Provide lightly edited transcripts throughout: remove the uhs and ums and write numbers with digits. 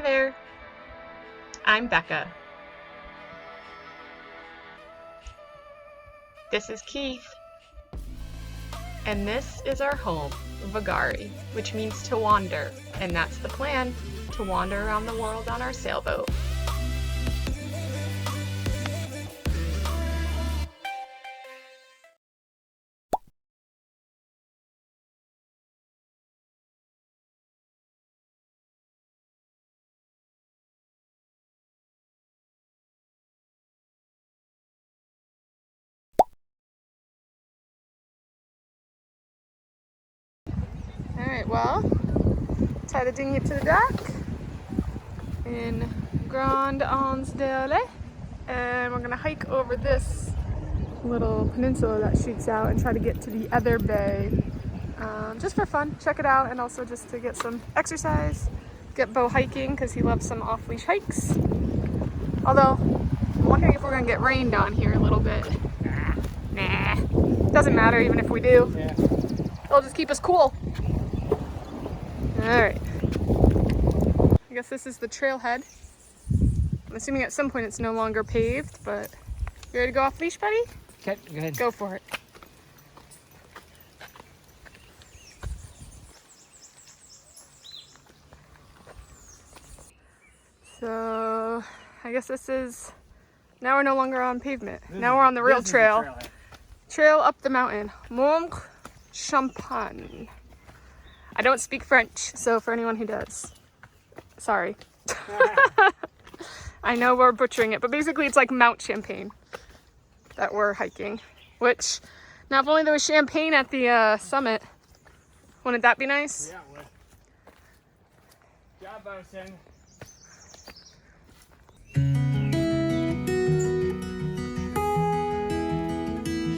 there, I'm Becca. This is Keith. And this is our home, Vagari, which means to wander. And that's the plan, to wander around the world on our sailboat. Alright, well, tie the dinghy to the dock in Grande Anse d'Olle, and we're gonna hike over this little peninsula that shoots out and try to get to the other bay, just for fun, check it out, and also just to get some exercise, get Bo hiking because he loves some off-leash hikes. Although, I'm wondering if we're gonna get rained on here a little bit. Nah, doesn't matter even if we do. Yeah. It'll just keep us cool. Alright. I guess this is the trailhead. I'm assuming at some point it's no longer paved, but you ready to go off leash, buddy? Okay, go ahead. Go for it. So, I guess this is, now we're no longer on pavement. Now we're on the real trail. Trail up the mountain. Mont Champagne. I don't speak French, so for anyone who does, sorry. I know we're butchering it, but basically it's like Mount Champagne that we're hiking, which, now if only there was champagne at the summit, wouldn't that be nice? Yeah, it would. Good job, Bosun.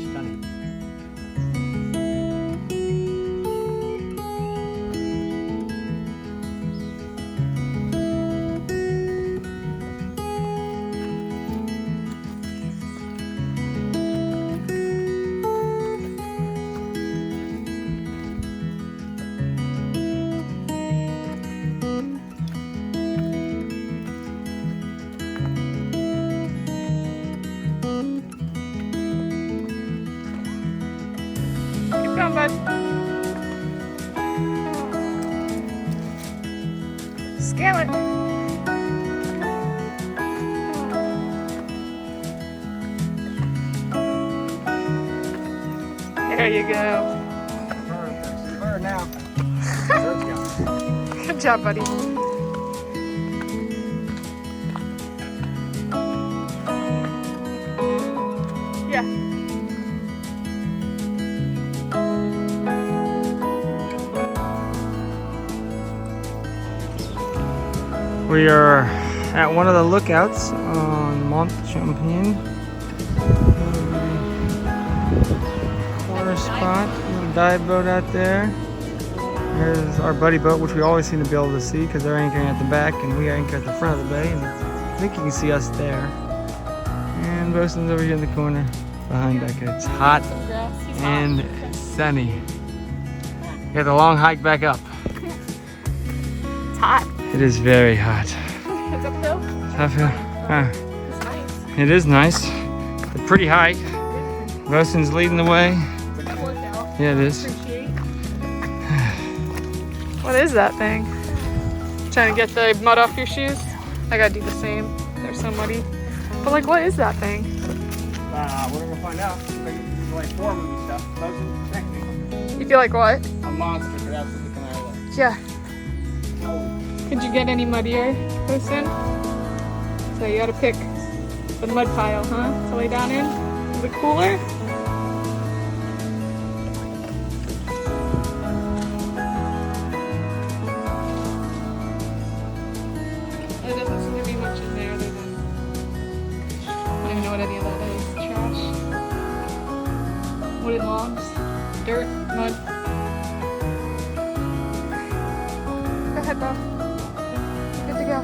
Stunning. Keep going, bud. Scale it. There you go. Burn now. Good job, buddy. Yeah. We are at one of the lookouts on Mont Champagne. Corner spot, little dive boat out there. Here's our buddy boat, which we always seem to be able to see because they're anchoring at the back and we anchor at the front of the bay. And I think you can see us there. And Bosun's over here in the corner behind Becca. It's hot and sunny. We got the long hike back up. It's hot. It is very hot. It's uphill. Uphill. Huh. It's nice. It is nice. It's a pretty hike. Bosun's leading the way. It's a good workout. Yeah, it is. Appreciate. What is that thing? Trying to get the mud off your shoes? I gotta do the same. They're so muddy. But like, what is that thing? We're gonna find out. Like horror movie stuff. Bosun, technically. You feel like what? A monster could absolutely come out of Yeah. that. Could you get any muddier, Bosun? So you gotta pick the mud pile, huh? To lay down in? Is it cooler? There doesn't seem to be much in there other than, I don't even know what any of that is. Trash. Wooden logs. Dirt. Mud. Go ahead, Bo. Good to go.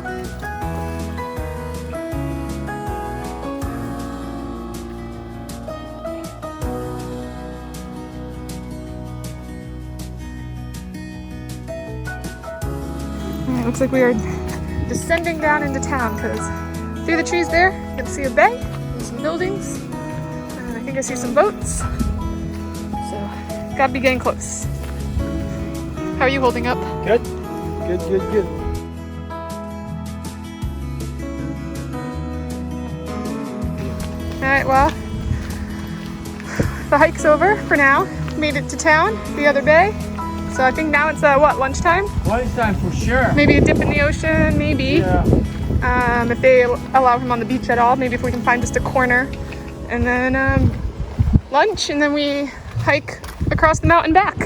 Alright, looks like we are descending down into town because through the trees there, you can see a bay and some buildings. And I think I see some boats. So, gotta be getting close. How are you holding up? Good. Good, good, good. Alright, well, the hike's over for now. Made it to town, the other bay. So I think now it's what, lunchtime? Lunchtime for sure. Maybe a dip in the ocean, maybe. Yeah. If they allow him on the beach at all, maybe if we can find just a corner. And then lunch, and then we hike across the mountain back.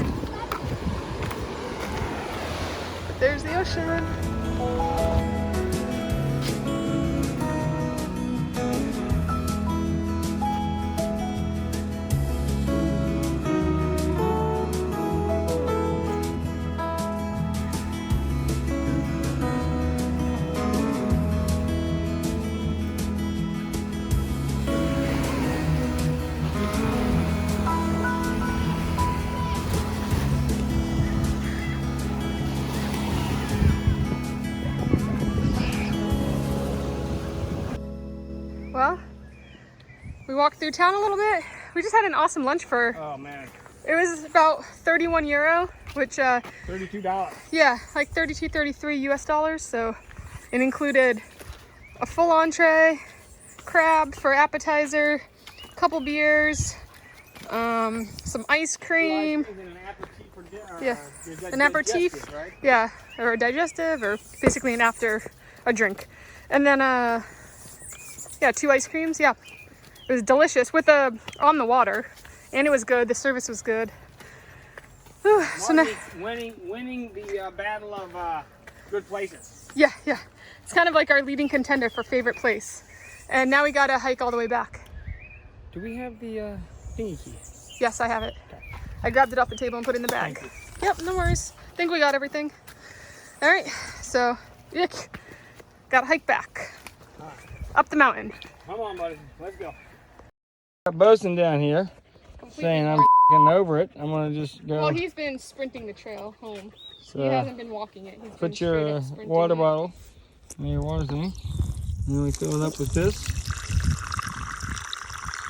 But there's the ocean. Well, we walked through town a little bit. We just had an awesome lunch for, Oh man. it was about 31 euro, which, $32. yeah, like 32, 33 US dollars. So it included a full entree, crab for appetizer, a couple beers, some ice cream. Yeah, an aperitif, right? yeah, or a digestive, or basically an after a drink. And then, yeah, 2 ice creams, yeah. It was delicious with on the water, and it was good. The service was good. Whew, so now, winning the battle of good places. yeah, yeah. It's kind of like our leading contender for favorite place. And now we gotta hike all the way back. Do we have the thingy key? Yes, I have it. Okay. I grabbed it off the table and put it in the bag. Thank Yep, no worries. Think we got everything. All right, so, yuck. Gotta hike back. All right. Up the mountain. Come on, buddy. Let's go. Got Bosun down here saying I'm over it. I'm gonna just go. Well, he's been sprinting the trail home. So He hasn't been walking it. He's been put straight your up sprinting water it. bottle in your water thing. And then we fill it up with this.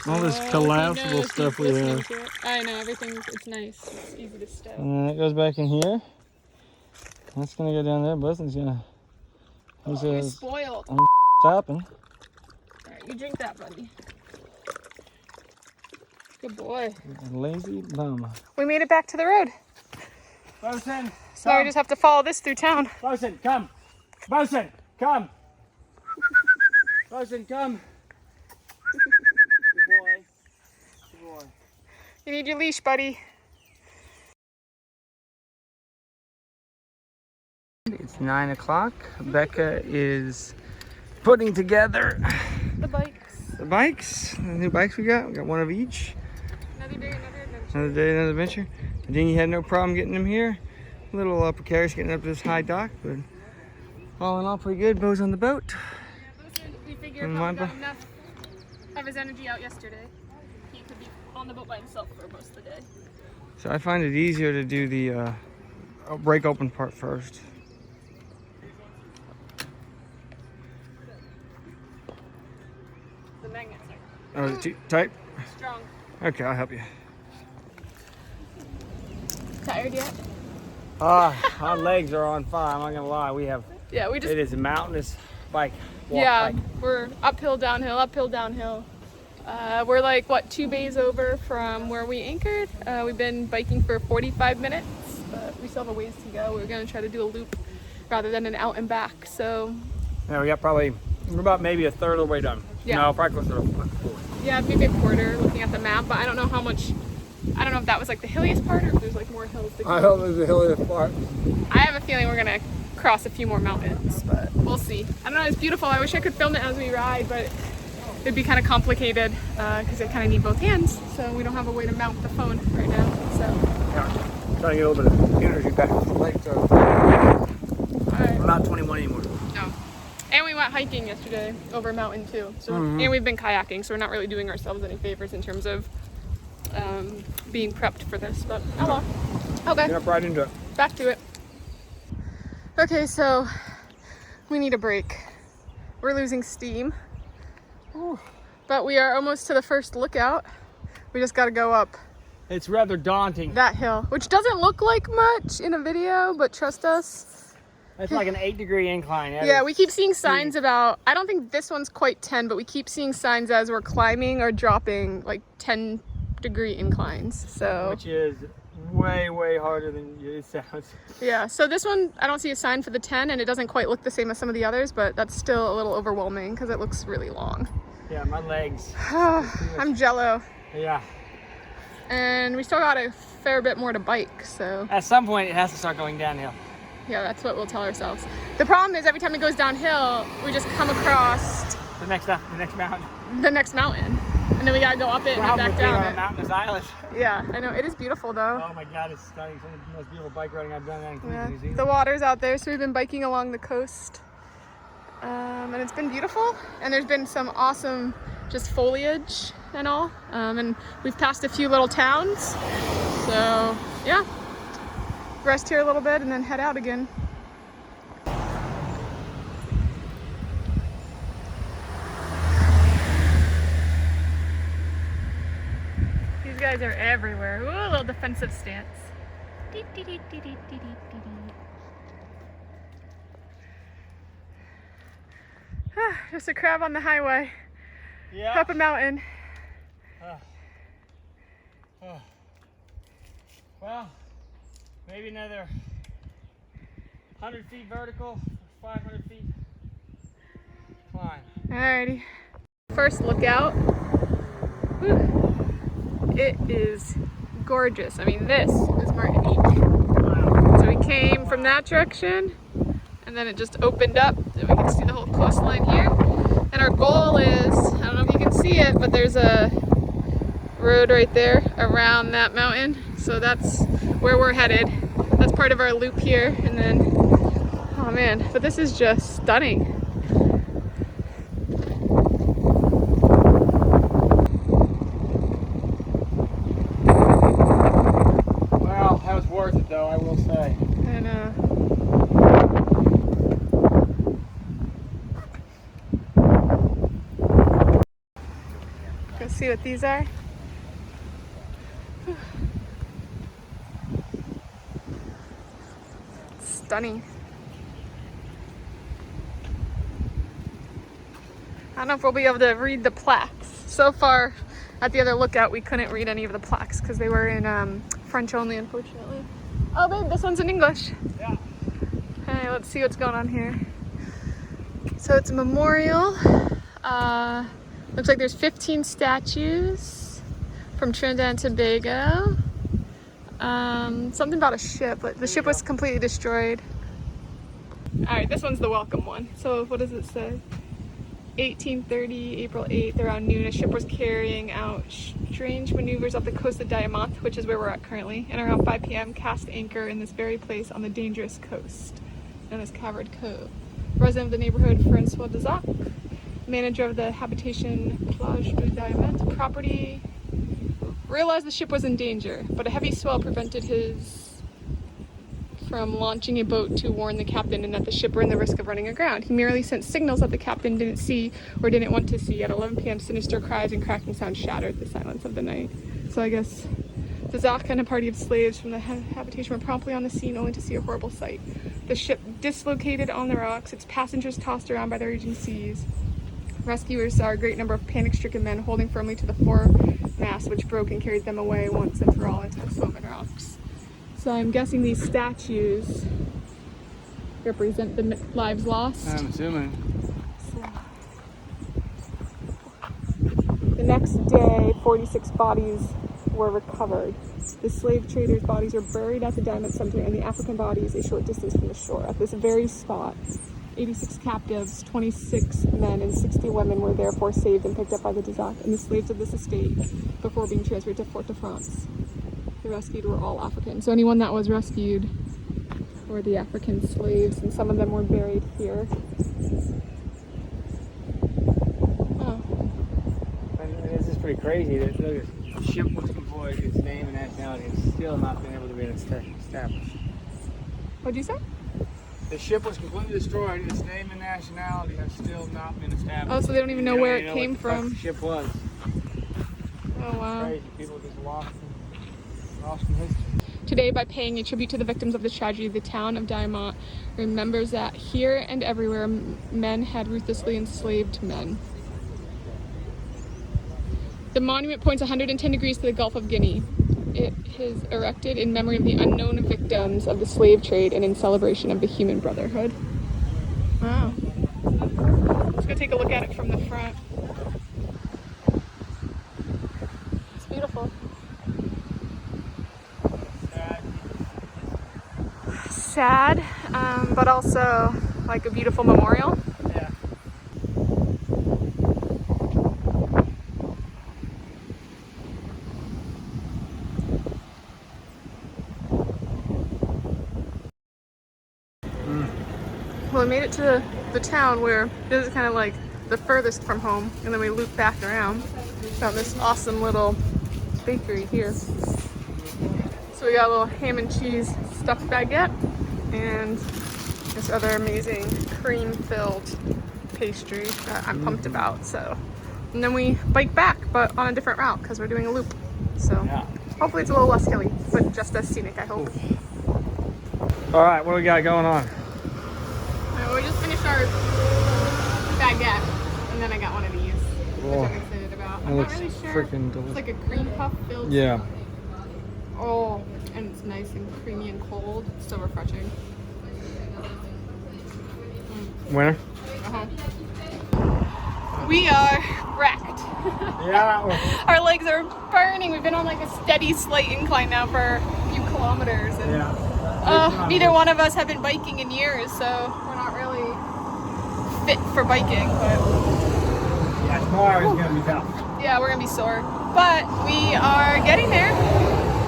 All this Oh, collapsible he knows stuff he's we listening have. to it. I know, everything, it's nice. It's easy to stow. And then it goes back in here. That's gonna go down there. Bosun's gonna. He You're says, spoiled. I'm stopping. Alright, you drink that, buddy. Good boy. Lazy bum. We made it back to the road. Bosun, So now we just have to follow this through town. Bosun, come. Bosun, come. Bosun, come. Good boy. Good boy. You need your leash, buddy. It's 9 o'clock. Becca is putting together The bikes. the bikes, the new bikes we got. We got one of each. Another day, another adventure. Another day, another adventure. I think he had no problem getting them here. A little precarious getting up to this high dock, but all in all, pretty good. Bo's on the boat. Yeah, Bosun, we figured And probably my got enough of his energy out yesterday. He could be on the boat by himself for most of the day. So I find it easier to do the break open part first. The magnets Oh, is it too tight? are strong. Okay, I'll help you. Tired yet? Our legs are on fire. I'm not gonna lie. Yeah, we just. It is a mountainous bike. Yeah, bike. we're uphill, downhill, uphill, downhill. We're like, what, 2 bays over from where we anchored. We've been biking for 45 minutes, but we still have a ways to go. We're gonna try to do a loop rather than an out and back. So, Yeah, we're about maybe a third of the way done. Yeah. No, probably closer to yeah, maybe a quarter looking at the map, but I don't know how much, I don't know if that was like the hilliest part or if there's like more hills to go. I hope there's a hilliest part. I have a feeling we're gonna cross a few more mountains, but we'll see. I don't know, it's beautiful. I wish I could film it as we ride, but it'd be kind of complicated because I kind of need both hands, so we don't have a way to mount the phone right now. So, Yeah, trying to get a little bit of energy back. Legs are. all right. We're not 21 anymore. No. And we went hiking yesterday over a mountain too. So, and we've been kayaking, so we're not really doing ourselves any favors in terms of being prepped for this. But oh well. Okay. Jump right into it. Back to it. Okay, so We need a break. We're losing steam. Whew. But we are almost to the first lookout. We just got to go up It's rather daunting. that hill, which doesn't look like much in a video, but trust us. It's like an 8-degree incline. Yeah, we keep seeing signs about, I don't think this one's quite 10, but we keep seeing signs as we're climbing or dropping like 10-degree inclines. So, which is way, way harder than it sounds. yeah, so this one, I don't see a sign for the 10, and it doesn't quite look the same as some of the others, but that's still a little overwhelming because it looks really long. Yeah, my legs. I'm jello. Yeah. And we still got a fair bit more to bike, so. At some point, it has to start going downhill. Yeah, that's what we'll tell ourselves. The problem is every time it goes downhill, we just come across The next mountain. the next mountain. And then we gotta go up it and back down it. Mountainous island. Yeah, I know. It is beautiful though. Oh my God, it's stunning. Some of the most beautiful bike riding I've done in Yeah. New Zealand. The water's out there, so we've been biking along the coast. And it's been beautiful. And there's been some awesome just foliage and all. And we've passed a few little towns. So yeah, rest here a little bit and then head out again. These guys are everywhere. Ooh, a little defensive stance. Just a crab on the highway. Yeah. Up a mountain. Well, maybe another 100 feet vertical, 500 feet climb. Alrighty. First lookout. Whew. It is gorgeous. I mean, this is Martinique. Wow. So we came from that direction, and then it just opened up, and we can see the whole coastline here. And our goal is, I don't know if you can see it, but there's a road right there around that mountain. So that's where we're headed. That's part of our loop here. And then, oh man, but this is just stunning. Well, that was worth it though, I will say. And go see what these are. Stunning. I don't know if we'll be able to read the plaques. So far at the other lookout, we couldn't read any of the plaques because they were in French only, unfortunately. Oh babe, this one's in English. Yeah. Hey, let's see what's going on here. So it's a memorial. Looks like there's 15 statues from Trinidad and Tobago. Something about a ship, but the ship was completely destroyed. All right, this one's the welcome one. So what does it say? 1830, April 8th, around noon, a ship was carrying out strange maneuvers off the coast of Diamant, which is where we're at currently, and around 5 p.m. cast anchor in this very place on the dangerous coast, known as Cavard Cove. Resident of the neighborhood, Francois Dezac, manager of the habitation Plage de Diamant property, realized the ship was in danger, but a heavy swell prevented his from launching a boat to warn the captain and that the ship ran the risk of running aground. He merely sent signals that the captain didn't see or didn't want to see. At 11 p.m., sinister cries and cracking sounds shattered the silence of the night. So I guess Dezac and a party of slaves from the habitation were promptly on the scene only to see a horrible sight. The ship dislocated on the rocks, its passengers tossed around by the raging seas. Rescuers saw a great number of panic-stricken men holding firmly to the foremast, which broke and carried them away once and for all into the foam and rocks. So I'm guessing these statues represent the lives lost. I'm assuming. So, the next day, 46 bodies were recovered. The slave traders' bodies were buried at the Diamond Cemetery and the African bodies a short distance from the shore. At this very spot, 86 captives, 26 men and 60 women were therefore saved and picked up by the Dezac and the slaves of this estate before being transferred to Fort-de-France. The rescued were all African. So anyone that was rescued were the African slaves, and some of them were buried here. Oh. And this is pretty crazy that the ship was employed its name and nationality and still not been able to be established. What'd you say? The ship was completely destroyed. Its name and nationality have still not been established. Oh, so they don't even know where it came what the fuck from. the ship was. Oh wow. Crazy. People just lost in history. Today, by paying a tribute to the victims of this tragedy, the town of Diamont remembers that here and everywhere men had ruthlessly enslaved men. The monument points 110 degrees to the Gulf of Guinea. It is erected in memory of the unknown victims of the slave trade and in celebration of the human brotherhood. Wow. Let's go take a look at it from the front. It's beautiful. Sad, but also like a beautiful memorial. Yeah. Well, we made it to the town where this is kind of like the furthest from home, and then we loop back around. Found this awesome little bakery here. So we got a little ham and cheese stuffed baguette and this other amazing cream-filled pastry that I'm pumped about. So, and then we bike back, but on a different route because we're doing a loop. So Yeah. hopefully it's a little less hilly, but just as scenic, I hope. All right, what do we got going on? We just finished our baguette, and then I got one of these, Whoa. which I'm excited about. That I'm not looks really sure. freaking It's delicious. like a cream puff filled. Yeah. Oh, and it's nice and creamy and cold. It's so refreshing. Winner? Uh-huh. We are wrecked. Yeah. Our legs are burning. We've been on like a steady slight incline now for a few kilometers, and neither one of us have been biking in years, so we're not really fit for biking. But Yeah, tomorrow is gonna be tough. yeah, we're gonna be sore, but we are getting there.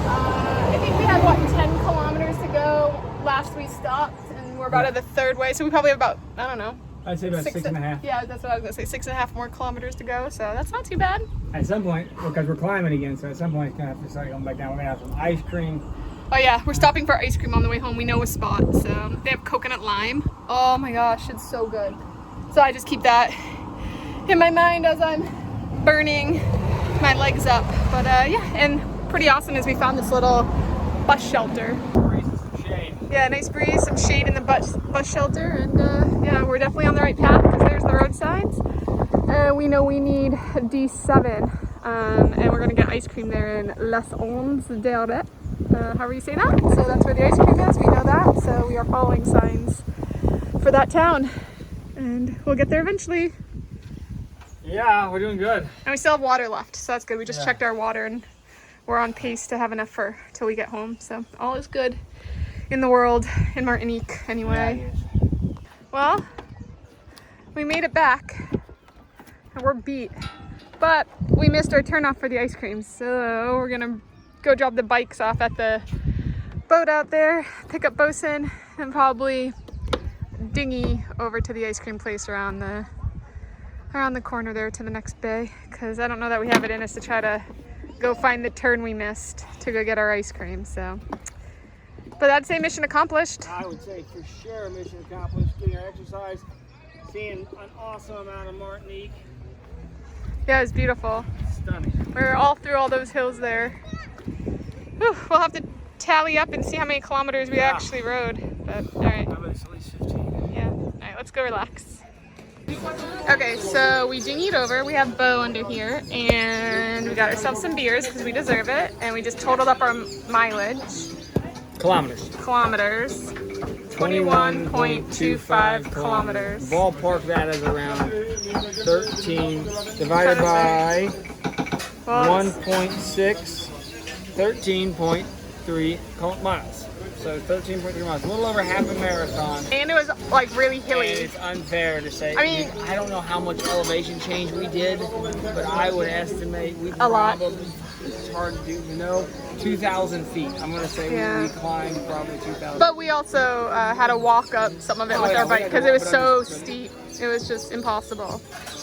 I think we had what 10 kilometers to go last we stopped, and we're about at the third way, so we probably have about, I don't know, I'd say about 6.5. Yeah, that's what I was gonna say. 6.5 more kilometers to go, so that's not too bad. At some point, because we're climbing again, so at some point it's gonna have to start going back down. We're gonna have some ice cream. Oh yeah, we're stopping for ice cream on the way home. We know a spot, so they have coconut lime. Oh my gosh, it's so good. So I just keep that in my mind as I'm burning my legs up. But yeah, and pretty awesome is we found this little bus shelter. Yeah, nice breeze, some shade in the bus shelter, and yeah, we're definitely on the right path because there's the road signs. We know we need D7, and we're gonna get ice cream there in Les Ondes d'Arret. However you say that. So that's where the ice cream is. We know that. So we are following signs for that town, and we'll get there eventually. Yeah, we're doing good. And we still have water left, so that's good. We just checked our water, and we're on pace to have enough for till we get home. So all is good in the world, in Martinique anyway. Yeah, Well, we made it back, and we're beat, but we missed our turnoff for the ice cream. So we're gonna go drop the bikes off at the boat out there, pick up Bosun, and probably dinghy over to the ice cream place around the corner there to the next bay, because I don't know that we have it in us to try to go find the turn we missed to go get our ice cream. So, but I'd say mission accomplished. I would say for sure mission accomplished, getting our exercise, seeing an awesome amount of Martinique. Yeah, it was beautiful. Stunning. We were all through all those hills there. Whew, we'll have to tally up and see how many kilometers we actually rode. But all right. I bet it's at least 15. Yeah. All right, let's go relax. Okay, so we dinghied over. We have Bo under here, and we got ourselves some beers because we deserve it. And we just totaled up our mileage. Kilometers. 21.25 kilometers. Ballpark that is around 13 divided by 1.6, 13.3 miles. So 13.3 miles, a little over half a marathon. And it was like really hilly. And it's unfair to say. I mean, I don't know how much elevation change we did, but I would estimate we a lot. probably, it's hard to do, 2,000 feet. I'm going to say we climbed probably 2,000. But we also had to walk up some of it with our bike because it was so steep. It was just impossible.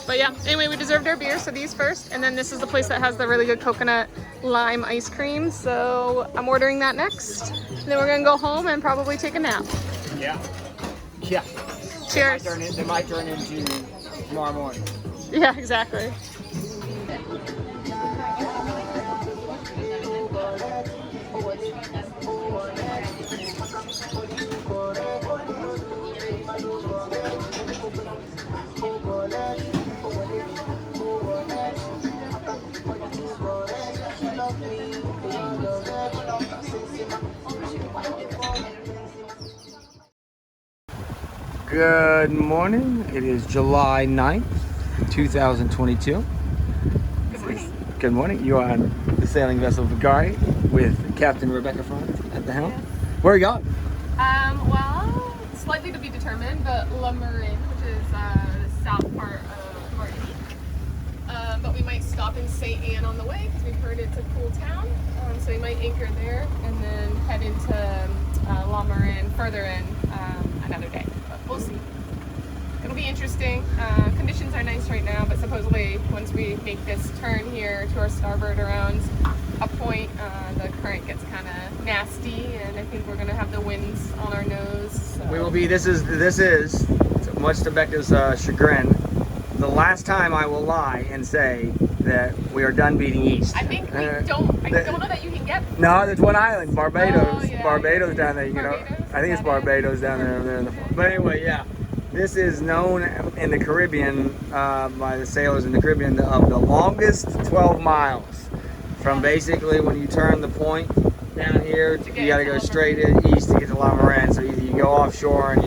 But yeah, anyway, we deserved our beer, so these first. And then this is the place that has the really good coconut lime ice cream. So I'm ordering that next. And then we're going to go home and probably take a nap. Yeah. Yeah. Cheers. They might turn into tomorrow morning. Yeah, exactly. Good morning. It is July 9th, 2022. Good morning. Good morning. You are on the sailing vessel Vigari with Captain Rebecca Franz at the helm. Yes. Where are you going? Well, slightly to be determined, but La Marine, which is the south part of Martinique. But we might stop in St. Anne on the way because we've heard it's a cool town. So we might anchor there and then head into La Marine further in another day. But we'll see. It'll be interesting. Conditions are nice right now, but supposedly once we make this turn here to our starboard around a point, the current gets kind of nasty, and I think we're going to have the winds on our nose. So. We will be. This is much to Becca's chagrin, the last time I will lie and say that we are done beating east. I think we don't. I don't know that you can get. No, there's one island, Barbados. Oh, yeah, Barbados down there. You know, Barbados? I think it's Barbados down there in the. But anyway, yeah. This is known in the Caribbean by the sailors in the Caribbean of the longest 12 miles. From basically when you turn the point down here, you got to go straight east to get to La Marine. So either you go offshore and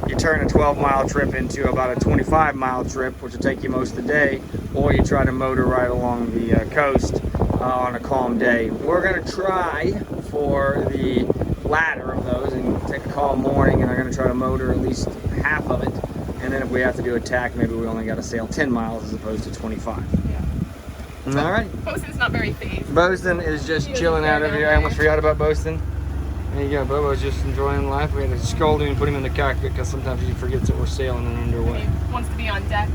you turn a 12-mile trip into about a 25-mile trip, which will take you most of the day, or you try to motor right along the coast on a calm day. We're going to try for the latter of those and take a calm morning, and I'm going to try to motor at least half of it, and then if we have to do a tack, maybe we only got to sail 10 miles as opposed to 25. Yeah. All right. Bosun's not very phased. Bosun is just chilling out over here. I almost forgot about Bosun. There you go. Bobo's just enjoying life. We had to scold him and put him in the cockpit because sometimes he forgets that we're sailing and underway. He wants to be on deck.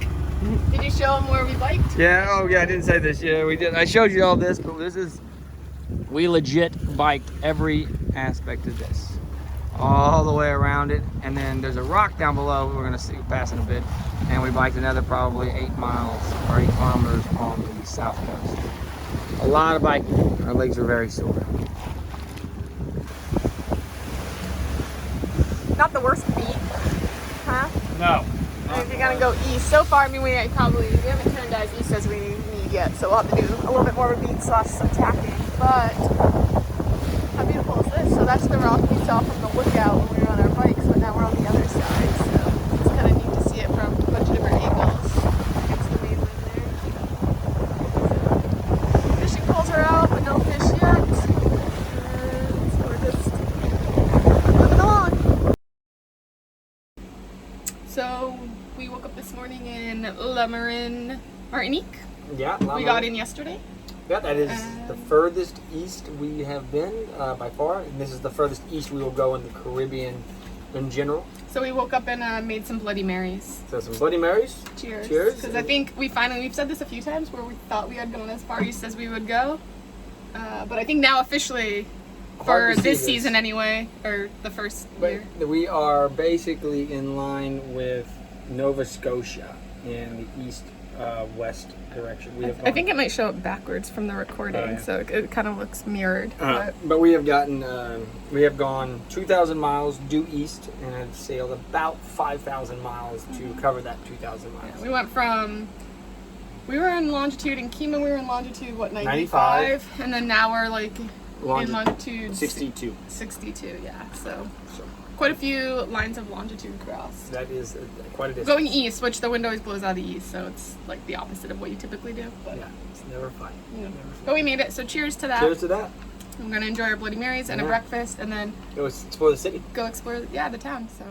Did you show him where we biked? Yeah. Oh, yeah. I didn't say this. Yeah, we did. I showed you all this, but we legit biked every aspect of this, all the way around it, and then there's a rock down below we're going to see passing a bit, and we biked another probably 8 miles or 8 kilometers on the south coast. A lot of biking. Our legs are very sore. Not the worst beat, huh? No. If you're gonna go east, so far, I mean, we haven't turned as east as we need yet, so we'll have to do a little bit more of a beat / some tacking. But how beautiful is this? So that's the rock we saw from the lookout when we were on our bikes, but now we're on the other side, so it's kind of neat to see it from a bunch of different angles against the mainland there. Fishing poles are out, but no fish yet. And so we're just moving along. So we woke up this morning in La Marine, Martinique. Yeah. We got in yesterday. Yeah, that is the furthest east we have been by far, and this is the furthest east we will go in the Caribbean in general. So we woke up and made some Bloody Marys. So some Bloody Marys. Cheers. Cheers. Because I think we've said this a few times where we thought we had gone as far east as we would go. But I think now officially, for this season anyway, or the first year. We are basically in line with Nova Scotia in the east west direction. I think it might show up backwards from the recording, so it kind of looks mirrored. But we have gone 2,000 miles due east and have sailed about 5,000 miles to cover that 2,000 miles. Yeah, we were in longitude in Kima, we were in longitude, 95? And then now we're like in longitude 62. 62, yeah. So quite a few lines of longitude crossed. That is quite a distance. Going east, which the wind always blows out of the east, so it's like the opposite of what you typically do. But yeah, it's never fun. Yeah. But we made it, so cheers to that. Cheers to that. We're gonna enjoy our Bloody Marys and a breakfast, and then go explore the city. Go explore, the town. So.